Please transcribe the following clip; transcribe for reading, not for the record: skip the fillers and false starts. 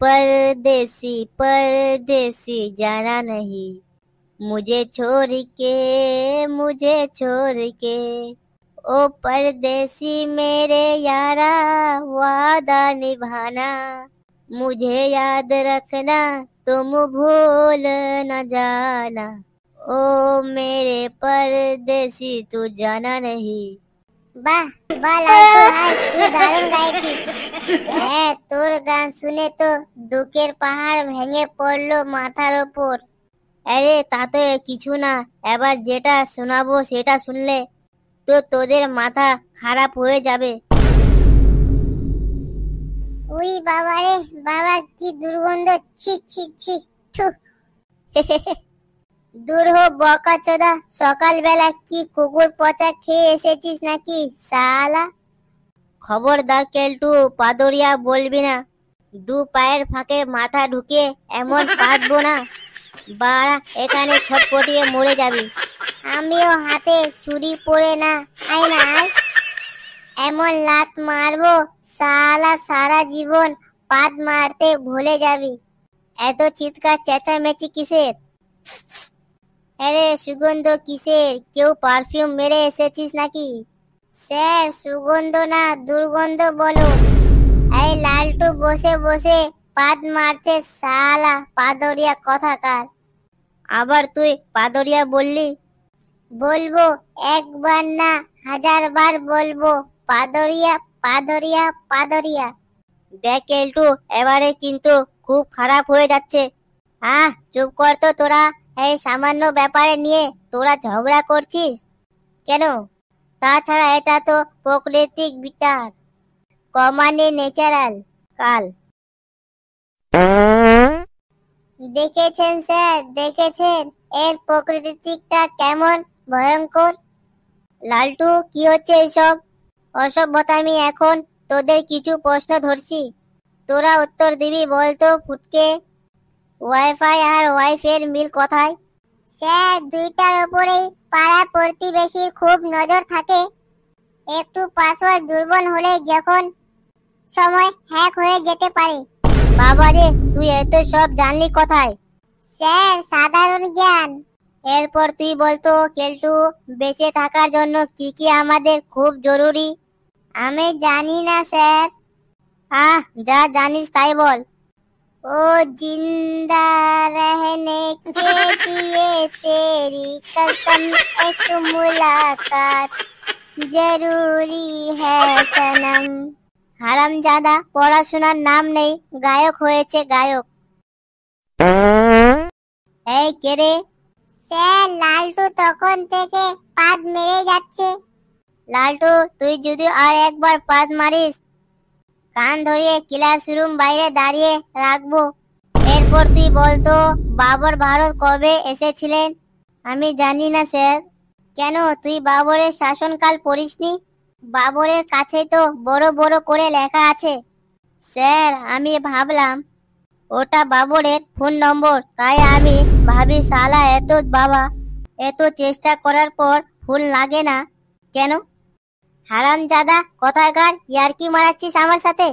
परदेसी परदेसी जाना नहीं, मुझे छोड़ के, मुझे छोड़ के। ओ परदेसी मेरे यारा, वादा निभाना, मुझे याद रखना, तुम भूल न जाना। ओ मेरे परदेसी तू जाना नहीं। বাহ বাহ লালটু ভাই, তুই দারুণ গাইছিস। হ্যাঁ, তোর গান শুনে তো দুঃখের পাহাড় ভেঙে পড়লো মাথার ওপর। আরে তাতে কিছু না, এবার যেটা শোনাবো সেটা শুনলে তো তোদের মাথা খারাপ হয়ে যাবে। উই বাবা রে বাবা, কি দুর্গন্ধ, ছি ছি ছি, থু। দূর হো বকাচোদা, সকালবেলা কি কুকুর পচা খেয়ে এসেছিস নাকি শালা? খবরদার কেলটু, পাদরিয়া বলবি না। দু পায়ের ফাঁকে মাথা ঢুকে এমন পাতবো না, বাড়া এখানে ছটপটিয়ে মরে যাবি। আমিও হাতে চুরি পরে না, আয় না আয়। এমন লাত মারবো শালা সারা জীবন পাত মারতে ভুলে যাবি। এত চিৎকার চেঁচামেচি কিসের? আরে সুগন্ধ কিসের? কেউ পারফিউম মেরে এসেছিস নাকি? স্যার, সুগন্ধ না দুর্গন্ধ বলো। এই লালটু বসে বসে পাত মারছে শালা পাদরিয়া কথাকার। আবার তুই পাদরিয়া বললি? বলবো, একবার না 1000 বার বলবো, পাদরিয়া পাদরিয়া পাদরিয়া। দেখ কেলটু, এবারে কিন্তু খুব খারাপ হয়ে যাচ্ছে। চুপ কর তো তোরা। এই সামান্য ব্যাপারে নিয়ে তোরা ঝগড়া করছিস কেন? তাছাড়া এটা তো প্রাকৃতিক বিচার, কমানে ন্যাচারাল কাল। দেখেছেন স্যার, দেখেছেন এর প্রকৃতিটা কেমন ভয়ঙ্কর। লালটু, কি হচ্ছে এসব অসভ্যতামি? এখন তোদের কিছু প্রশ্ন ধরছি, তোরা উত্তর দিবি। বলতো ফুটকে, ওয়াইফাই আর ওয়াইফের মিল কোথায়? স্যার, দুইটার উপরেই পাড়া প্রতিবেশীর খুব নজর থাকে। একটু পাসওয়ার্ড দুর্বল হলে যখন সময় হ্যাক হয়ে যেতে পারে। বাবারে, তুই এত সব জানলি কোথায়? স্যার, সাধারণ জ্ঞান। এরপর তুই বলতো কেলটু, বেঁচে থাকার জন্য কি কি আমাদের খুব জরুরি? আমি জানি না স্যার। যা জানিস তাই বল। ओ जिंदा रहने के लिए तेरी कसम एक मुलाकात जरूरी है सनम। হারামজাদা, পড়াশোনার নাম নেই, গায়ক হয়েছে গায়ক। এই কে রে? স্যার, লালটু তখন থেকে পাদ মেরে যাচ্ছে। লালটু, তুই যদি আর একবার পাদ মারিস, কান ধরিয়ে ক্লাসরুম বাইরে দাঁড়িয়ে রাখবো। এরপর তুই বলতো বাবর ভারত কবে এসেছিলেন? আমি জানি না স্যার। কেন, তুই বাবরের শাসনকাল পড়িসনি? বাবরের কাছে তো বড় বড় করে লেখা আছে। স্যার, আমি ভাবলাম ওটা বাবরের ফোন নম্বর, তাই আমি ভাবি শালা এত চেষ্টা করার পর ফোন লাগে না কেন? হারামজাদা কোথাকার, ইয়ার্কি মারাচ্ছিস আমার সাথে?